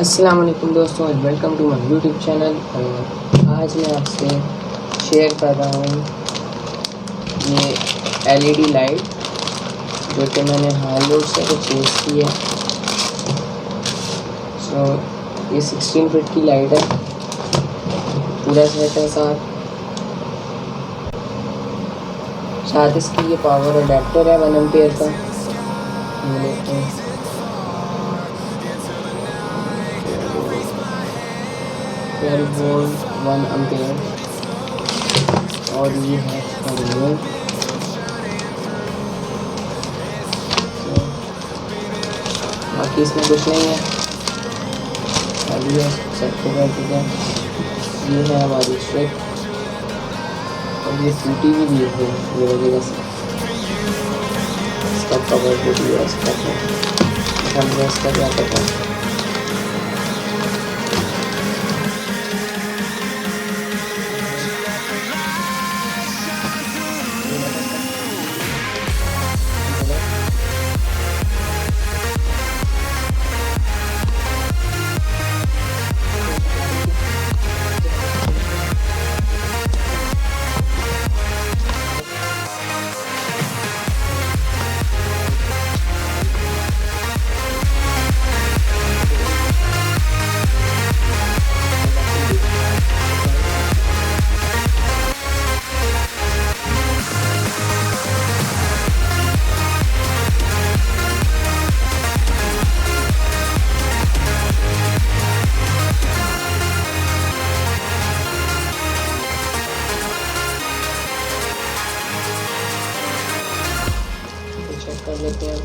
अस्सलाम वालेकुम दोस्तों, welcome to my YouTube channel. और आज मैं आपसे शेयर कर रहा हूँ ये एलईडी लाइट जो कि मैंने हाल से परचेज की है। ये 16 फीट की लाइट है, पूरा सेट है। साथ इसकी ये पावर अडेप्टर है 1 एम्पियर का। लेते हैं 12 वोल्ट 1 एम्पियर। और ये है इसका रिमोट। बाकी इसमें कुछ नहीं है, खाली है सेट को कर दिया। ये है हमारी स्विच, और ये टूटी भी है ये वजह से इसका कवर टूट गया। इसका क्या पता है। चेक कर लेते हैं।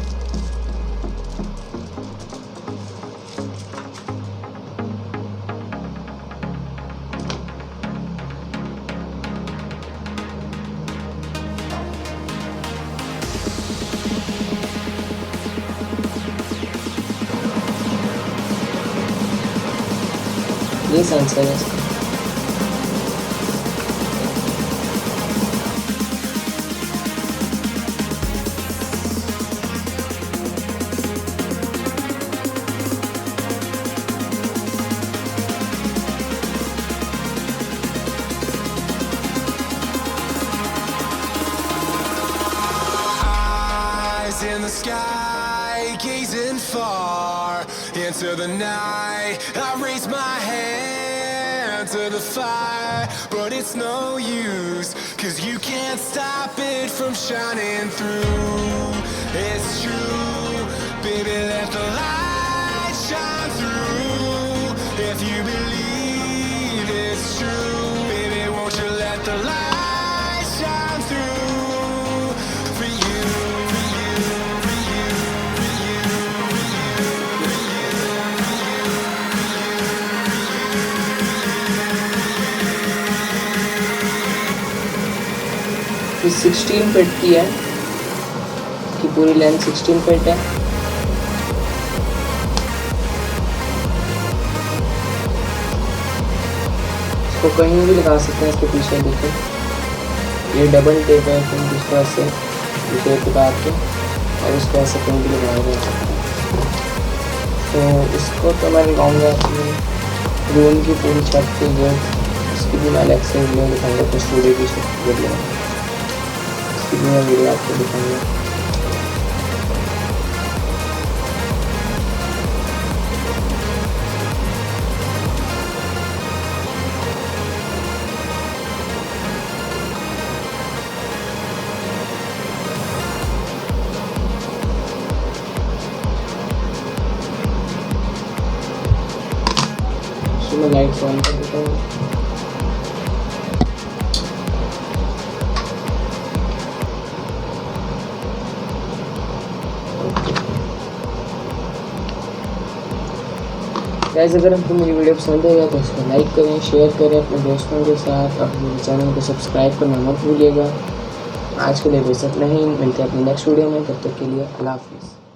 ये सेंसर है इसका। In the sky, gazing far into the night, I raise my hand to the fire, but it's no use, 'cause you can't stop it from shining through. It's true, baby, let the light shine through. If you believe it's true, baby, won't you let the light shine through for you. 16 feet की है, कि पूरी length 16 feet है। इसको कहीं भी लगा सकते हैं। इसके पीछे देखो ये डबल टेप है, तुम जिसको ऐसे टेप काट के और इसको ऐसे कहीं भी लगाया जा सकता है। तो इसको तो मैं लगाऊंगा अपनी रूम की पूरी छत पे जो इसकी भी मैं अलग से वीडियो दिखाऊंगा, तो स्टूडियो की वीडियो मैं वीडियो आपको दिखाऊंगा। तो मैं लाइट ऑन कर देता हूँ। गाइस, अगर आपको मेरी वीडियो पसंद आएगा तो उसको लाइक करें, शेयर करें अपने दोस्तों के साथ। और मेरे चैनल को सब्सक्राइब करना मत भूलिएगा। आज के लिए बस इतना ही, मिलते हैं अपनी नेक्स्ट वीडियो में। तब तक के लिए अल्लाह हाफिज़।